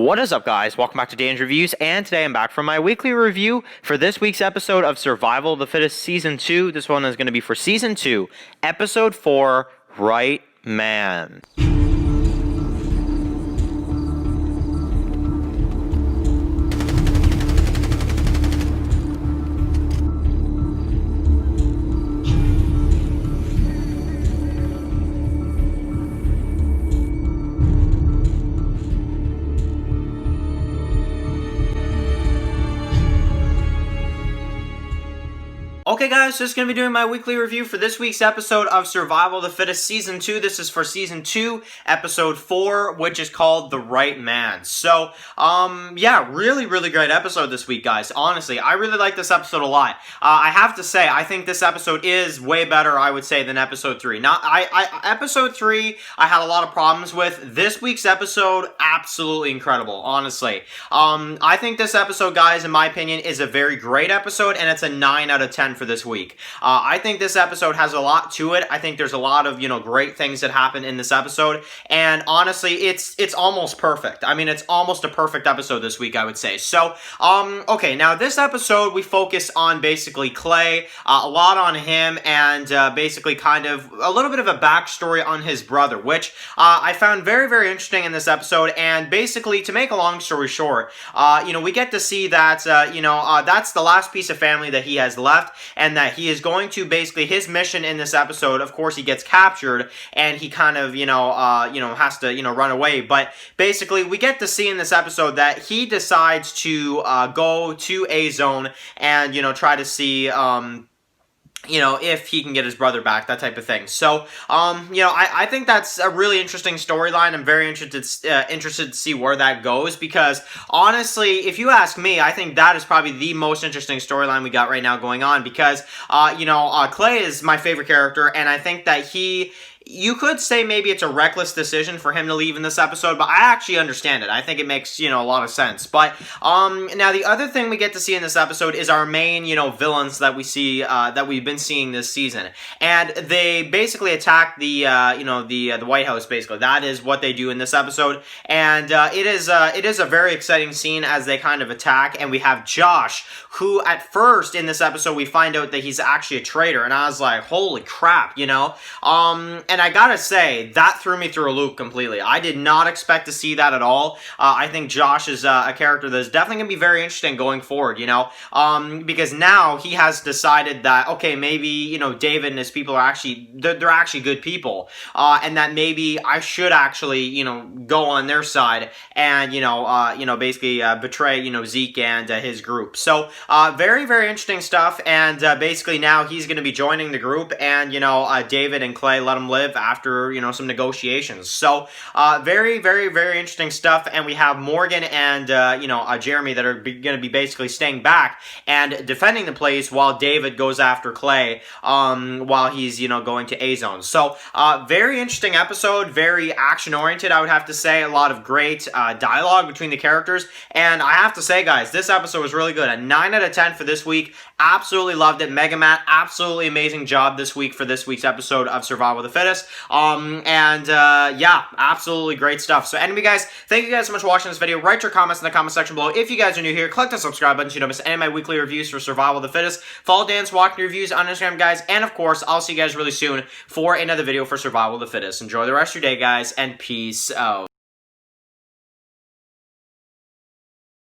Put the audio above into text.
What is up, guys? Welcome back to Dan's Reviews, and today I'm back for my weekly review for this week's episode of Survival of the Fittest Season 2. This one is going to be for Season 2, Episode 4, Right Man. Okay, guys, so just going to be doing my weekly review for this week's episode of Survival of the Fittest Season 2. This is for Season 2, Episode 4, which is called The Right Man. So, yeah, really great episode this week, guys. Honestly, I really like this episode a lot. I have to say, I think this episode is way better, I would say, than Episode 3. Now, Episode 3, I had a lot of problems with. This week's episode, absolutely incredible, honestly. I think this episode, guys, in my opinion, is a very great episode, and it's a 9 out of 10 for this week. I think this episode has a lot to it. I think there's a lot of, great things that happen in this episode, and honestly, it's almost perfect. I mean, it's almost a perfect episode this week, I would say. So, okay, now this episode, we focus on basically Clay, a lot on him, and basically kind of a little bit of a backstory on his brother, which I found very interesting in this episode, and basically, to make a long story short, we get to see that, that's the last piece of family that he has left, and that he is going to basically, his mission in this episode, of course, he gets captured, and he kind of, has to, run away, but basically, we get to see in this episode that he decides to go to A-Zone and, try to see, if he can get his brother back, that type of thing. So, I think that's a really interesting storyline. I'm very interested to see where that goes, because honestly, if you ask me, I think that is probably the most interesting storyline we got right now going on, because, Clay is my favorite character, and I think that you could say maybe it's a reckless decision for him to leave in this episode, but I actually understand it. I think it makes, a lot of sense. But, now the other thing we get to see in this episode is our main, villains that we see, that we've been seeing this season. And they basically attack the White House, basically. That is what they do in this episode. And, it is a very exciting scene as they kind of attack, and we have Josh, who at first in this episode, we find out that he's actually a traitor, and I was like, holy crap, and I gotta say, that threw me through a loop completely. I did not expect to see that at all. I think Josh is a character that's definitely going to be very interesting going forward, because now he has decided that, okay, maybe, David and his people are actually, they're actually good people, and that maybe I should actually, go on their side and, basically betray, Zeke and his group. So, very interesting stuff, and basically now he's going to be joining the group, and, David and Clay let him live after, some negotiations. So, very interesting stuff, and we have Morgan and, Jeremy that are going to be basically staying back and defending the place while David goes after Clay, while he's, going to A-Zone. So, very interesting episode, very action-oriented, I would have to say. A lot of great dialogue between the characters, and I have to say, guys, this episode was really good. A 9 out of 10 for this week. Absolutely loved it. Mega Matt, absolutely amazing job this week for this week's episode of Survival of the Fittest. Yeah, absolutely great stuff. So anyway, guys, thank you guys so much for watching this video. Write your comments in the comment section below. If you guys are new here, click the subscribe button so you don't miss any of my weekly reviews for Survival of the Fittest. Follow Dan's Walking Reviews on Instagram, guys. And of course, I'll see you guys really soon for another video for Survival of the Fittest. Enjoy the rest of your day, guys, and peace out.